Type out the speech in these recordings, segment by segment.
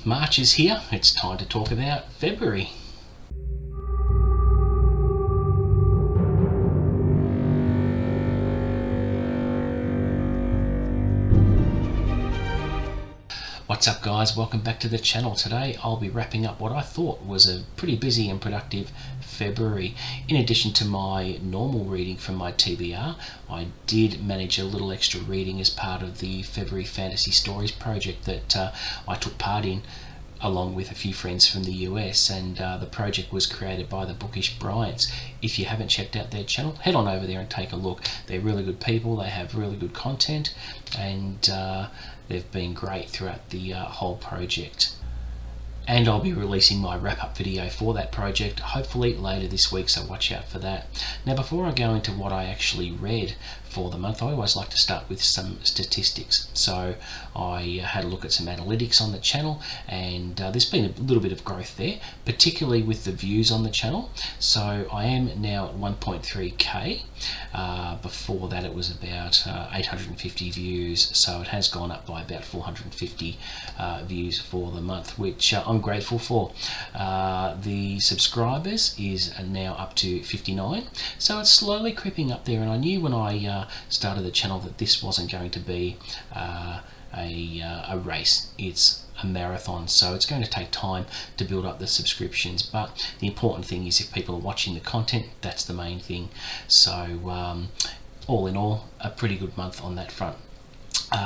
March is here. It's time to talk about February. What's up guys, welcome back to the channel. Today I'll be wrapping up what I thought was a pretty busy and productive February. In addition to my normal reading from my TBR, I did manage a little extra reading as part of the February Fantasy Stories project that I took part in along with a few friends from the US, and the project was created by the Bookish Bryants. If you haven't checked out their channel, head on over there and take a look. They're really good people, they have really good content, and they've been great throughout the whole project. And I'll be releasing my wrap-up video for that project hopefully later this week, so watch out for that. Now before I go into what I actually read for the month, I always like to start with some statistics. So I had a look at some analytics on the channel, and there's been a little bit of growth there, particularly with the views on the channel. So I am now at 1.3k. Before that it was about 850 views, so it has gone up by about 450 views for the month, which I'm grateful for. The subscribers is now up to 59, so it's slowly creeping up there, and I knew when I started the channel that this wasn't going to be a race. It's a marathon, so it's going to take time to build up the subscriptions, but the important thing is if people are watching the content, that's the main thing. So all in all, a pretty good month on that front.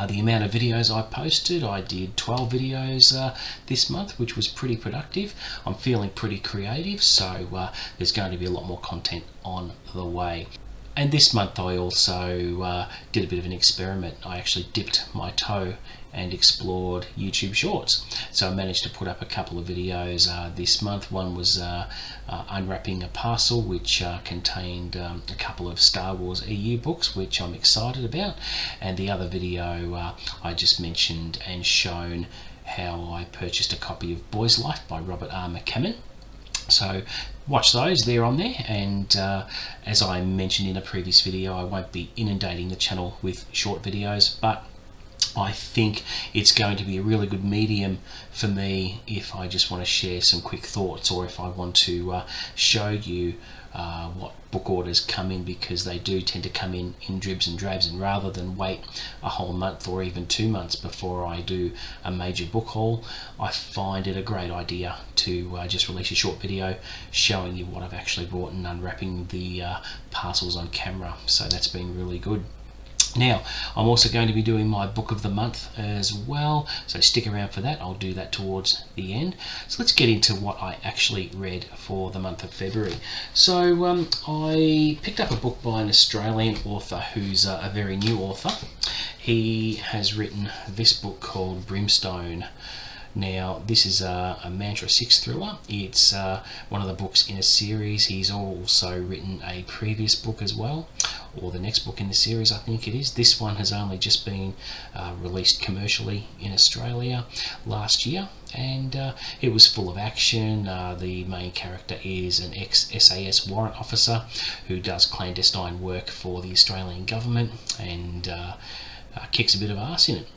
The amount of videos I posted, I did 12 videos this month, which was pretty productive. I'm feeling pretty creative, so there's going to be a lot more content on the way. And this month I also did a bit of an experiment. I actually dipped my toe and explored YouTube Shorts. So I managed to put up a couple of videos this month. One was unwrapping a parcel which contained a couple of Star Wars EU books, which I'm excited about. And the other video I just mentioned and shown how I purchased a copy of Boy's Life by Robert R. McCammon. So watch those, they're on there, and as I mentioned in a previous video, I won't be inundating the channel with short videos, but I think it's going to be a really good medium for me if I just want to share some quick thoughts, or if I want to show you what book orders come in, because they do tend to come in dribs and drabs, and rather than wait a whole month or even 2 months before I do a major book haul, I find it a great idea to just release a short video showing you what I've actually bought and unwrapping the parcels on camera. So that's been really good. Now, I'm also going to be doing my book of the month as well, so stick around for that. I'll do that towards the end. So let's get into what I actually read for the month of February. So I picked up a book by an Australian author who's a very new author. He has written this book called Brimstone. Now, this is a Mantra 6 thriller. It's one of the books in a series. He's also written a previous book as well, or the next book in the series, I think it is. This one has only just been released commercially in Australia last year, and it was full of action. The main character is an ex-SAS warrant officer who does clandestine work for the Australian government, and kicks a bit of ass in it.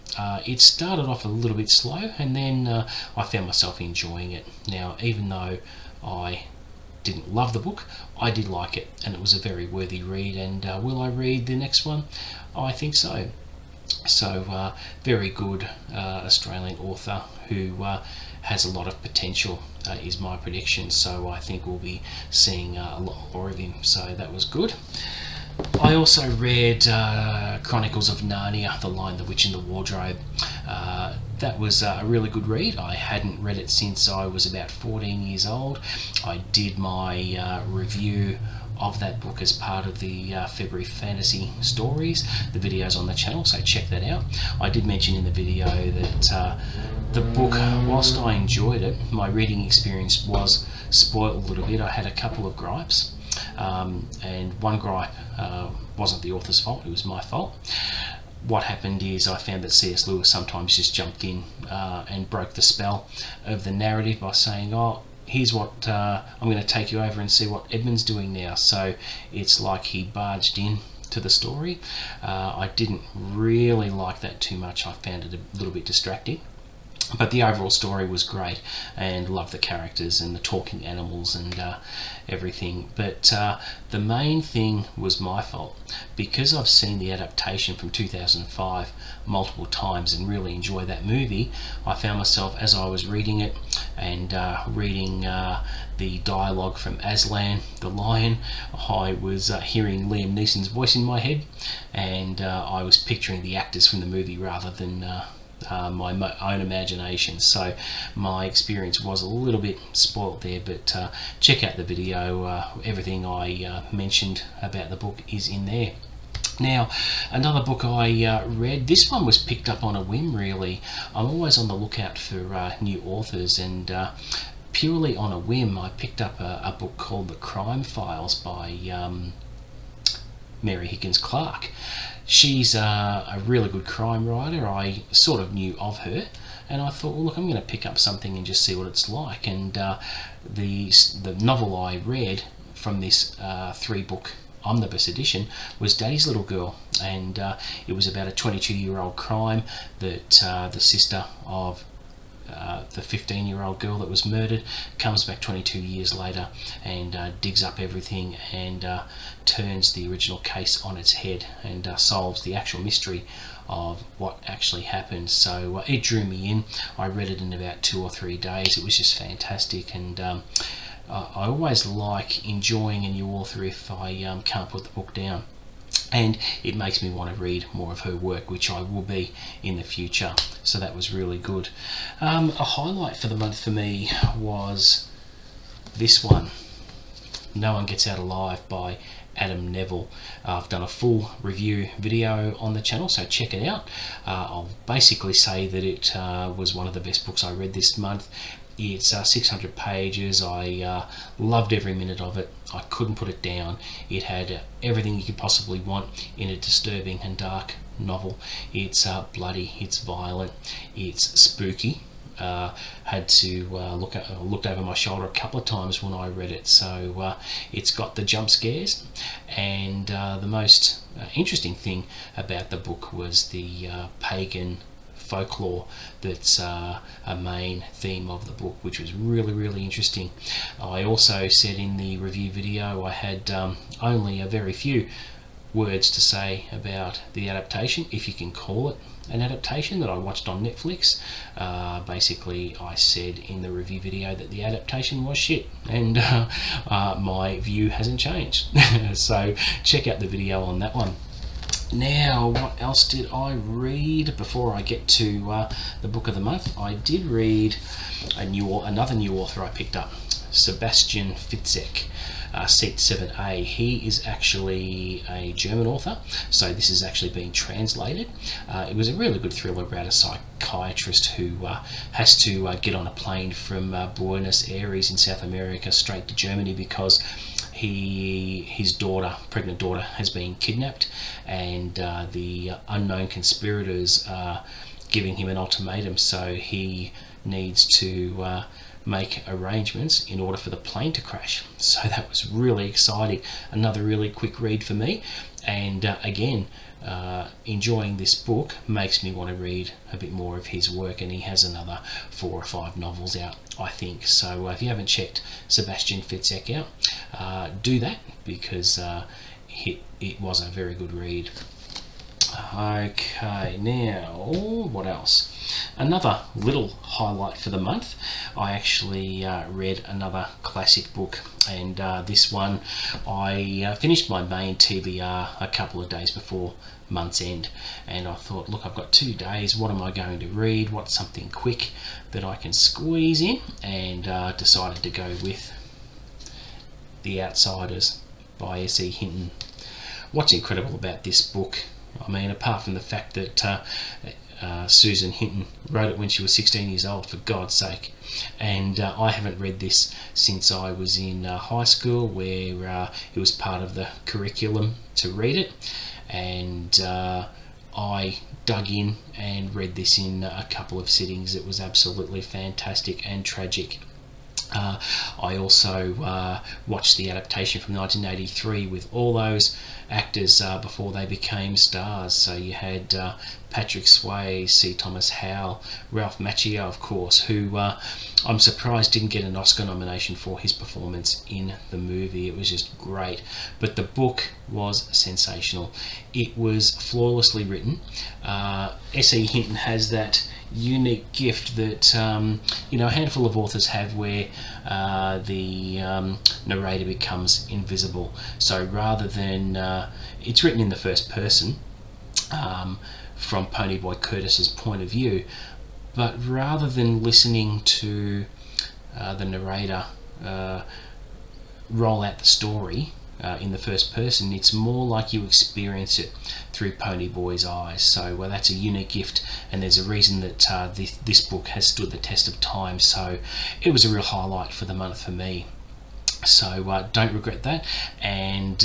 It started off a little bit slow, and then I found myself enjoying it. Now, even though I didn't love the book, I did like it, and it was a very worthy read. And will I read the next one? I think so. So very good Australian author who has a lot of potential is my prediction. So I think we'll be seeing a lot more of him. So that was good. I also read Chronicles of Narnia, The Lion, the Witch and the Wardrobe. That was a really good read. I hadn't read it since I was about 14 years old. I did my review of that book as part of the February Fantasy Stories, the videos on the channel, so check that out. I did mention in the video that the book, whilst I enjoyed it, my reading experience was spoiled a little bit. I had a couple of gripes. And one gripe wasn't the author's fault, it was my fault. What happened is I found that C.S. Lewis sometimes just jumped in and broke the spell of the narrative by saying, oh, here's what I'm going to take you over and see what Edmund's doing now. So it's like he barged in to the story. I didn't really like that too much. I found it a little bit distracting. But the overall story was great, and loved the characters and the talking animals and everything. But the main thing was my fault, because I've seen the adaptation from 2005 multiple times and really enjoy that movie. I found myself, as I was reading it and reading the dialogue from Aslan the lion, I was hearing Liam Neeson's voice in my head, and I was picturing the actors from the movie rather than my own imagination. So my experience was a little bit spoilt there, but check out the video. Everything I mentioned about the book is in there. Now, another book I read, this one was picked up on a whim really. I'm always on the lookout for new authors, and purely on a whim I picked up a book called The Crime Files by Mary Higgins Clark. She's a really good crime writer. I sort of knew of her, and I thought, well, look, I'm going to pick up something and just see what it's like. And the novel I read from this 3-book omnibus edition was Daddy's Little Girl, and it was about a 22-year-old crime that the sister of the 15-year-old girl that was murdered comes back 22 years later and digs up everything and turns the original case on its head and solves the actual mystery of what actually happened. So it drew me in. I read it in about 2 or 3 days. It was just fantastic, and I always like enjoying a new author if I can't put the book down. And it makes me want to read more of her work, which I will be in the future. So that was really good. A highlight for the month for me was this one, No One Gets Out Alive by Adam Neville. I've done a full review video on the channel, so check it out. I'll basically say that it was one of the best books I read this month. It's 600 pages. I loved every minute of it. I couldn't put it down. It had everything you could possibly want in a disturbing and dark novel. It's bloody, it's violent, it's spooky. Had to looked over my shoulder a couple of times when I read it. So it's got the jump scares, and the most interesting thing about the book was the pagan folklore that's a main theme of the book, which was really interesting. I also said in the review video I had only a very few words to say about the adaptation, if you can call it an adaptation, that I watched on Netflix. Basically I said in the review video that the adaptation was shit, and my view hasn't changed. So check out the video on that one. Now, what else did I read before I get to the book of the month? I did read another new author I picked up, Sebastian Fitzek, Seat 7A. He is actually a German author, so this is actually being translated. It was a really good thriller about a psychiatrist who has to get on a plane from Buenos Aires in South America straight to Germany because his pregnant daughter, has been kidnapped, and the unknown conspirators are giving him an ultimatum, so he needs to make arrangements in order for the plane to crash. So that was really exciting. Another really quick read for me, and again, enjoying this book makes me want to read a bit more of his work, and he has another 4 or 5 novels out, I think. So if you haven't checked Sebastian Fitzek out, do that, because it was a very good read. Okay, now what else? Another little highlight for the month. I actually read another classic book, and this one I finished my main TBR a couple of days before month's end, and I thought, look, I've got 2 days, what am I going to read? What's something quick that I can squeeze in? And decided to go with The Outsiders by S.E. Hinton. What's incredible about this book, I mean, apart from the fact that Susan Hinton wrote it when she was 16 years old, for God's sake, and I haven't read this since I was in high school, where it was part of the curriculum to read it, and I dug in and read this in a couple of sittings. It was absolutely fantastic and tragic. I also watched the adaptation from 1983 with all those actors before they became stars. So you had Patrick Swayze, C. Thomas Howell, Ralph Macchio, of course, who I'm surprised didn't get an Oscar nomination for his performance in the movie. It was just great. But the book was sensational. It was flawlessly written. S.E. Hinton has that unique gift that a handful of authors have, where the narrator becomes invisible. So rather than it's written in the first person from Ponyboy Curtis's point of view, but rather than listening to the narrator roll out the story in the first person, it's more like you experience it through Ponyboy's eyes. So that's a unique gift, and there's a reason that this book has stood the test of time. So it was a real highlight for the month for me. So don't regret that, and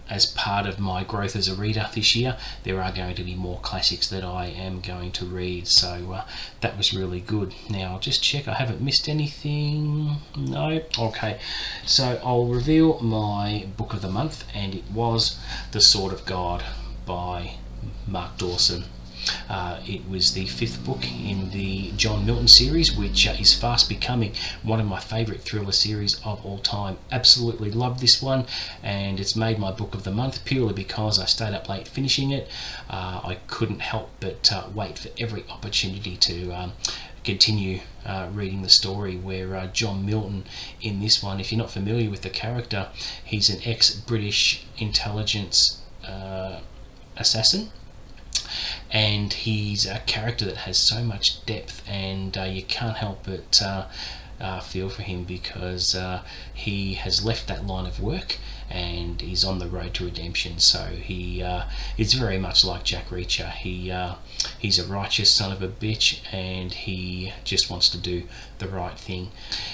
as part of my growth as a reader this year, there are going to be more classics that I am going to read. So that was really good. Now I'll just check I haven't missed anything. No? Okay, so I'll reveal my book of the month, and it was The Sword of God by Mark Dawson. It was the 5th book in the John Milton series, which is fast becoming one of my favourite thriller series of all time. Absolutely loved this one, and it's made my book of the month purely because I stayed up late finishing it. I couldn't help but wait for every opportunity to continue reading the story, where John Milton in this one, if you're not familiar with the character, he's an ex-British intelligence assassin. And he's a character that has so much depth, and you can't help but feel for him, because he has left that line of work and he's on the road to redemption. So it's very much like Jack Reacher. He's a righteous son of a bitch, and he just wants to do the right thing.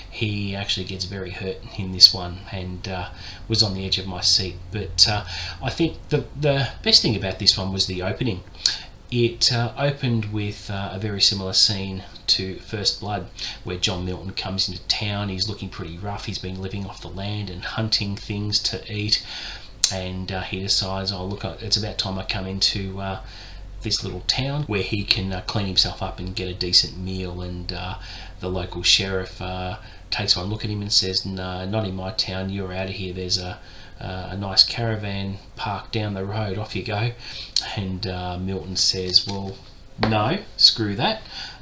He actually gets very hurt in this one, and was on the edge of my seat. But I think the best thing about this one was the opening. It opened with a very similar scene to First Blood, where John Milton comes into town. He's looking pretty rough. He's been living off the land and hunting things to eat, and he decides, oh look, it's about time I come into this little town where he can clean himself up and get a decent meal. And the local sheriff takes one look at him and says, no, not in my town, you're out of here. There's a nice caravan parked down the road, off you go. And Milton says, well, no, screw that.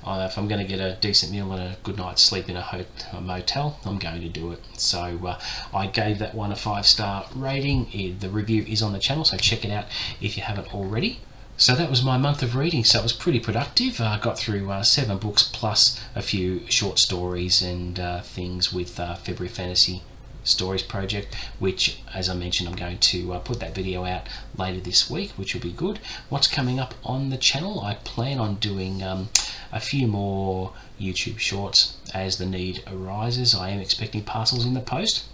If I'm going to get a decent meal and a good night's sleep in a motel, I'm going to do it. So I gave that one a 5-star rating. The review is on the channel, so check it out if you haven't already. So that was my month of reading. So it was pretty productive. I got through 7 books plus a few short stories and things with February Fantasy Stories Project, which, as I mentioned, I'm going to put that video out later this week, which will be good. What's coming up on the channel? I plan on doing a few more YouTube shorts as the need arises. I am expecting parcels in the post.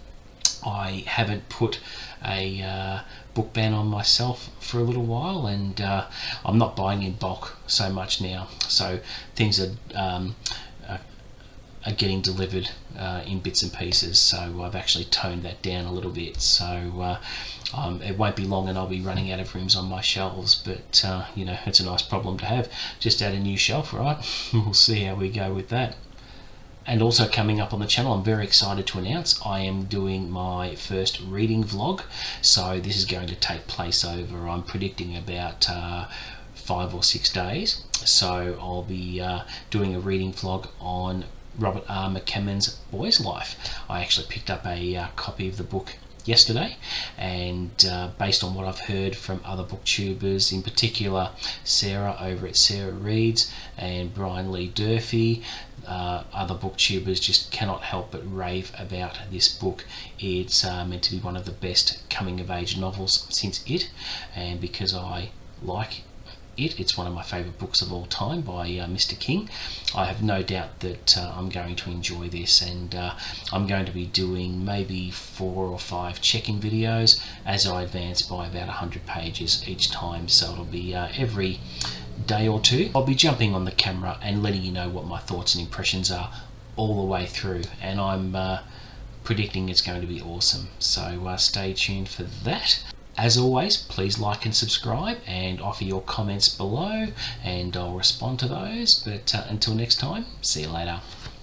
I haven't put a book ban on myself for a little while, and I'm not buying in bulk so much now, so things are getting delivered in bits and pieces. So I've actually toned that down a little bit. So it won't be long and I'll be running out of rooms on my shelves, but it's a nice problem to have. Just add a new shelf, right? We'll see how we go with that. And also coming up on the channel, I'm very excited to announce I am doing my first reading vlog. So this is going to take place over, I'm predicting, about 5 or 6 days. So I'll be doing a reading vlog on Robert R. McCammon's Boy's Life. I actually picked up a copy of the book yesterday, and based on what I've heard from other booktubers, in particular Sarah over at Sarah Reads and Brian Lee Durfee, other booktubers just cannot help but rave about this book. It's meant to be one of the best coming of age novels since It, and because I like it's one of my favourite books of all time by Mr. King. I have no doubt that I'm going to enjoy this, and I'm going to be doing maybe 4 or 5 check-in videos as I advance by about 100 pages each time. So it'll be every day or two. I'll be jumping on the camera and letting you know what my thoughts and impressions are all the way through, and I'm predicting it's going to be awesome. So stay tuned for that. As always, please like and subscribe and offer your comments below, and I'll respond to those. But until next time, see you later.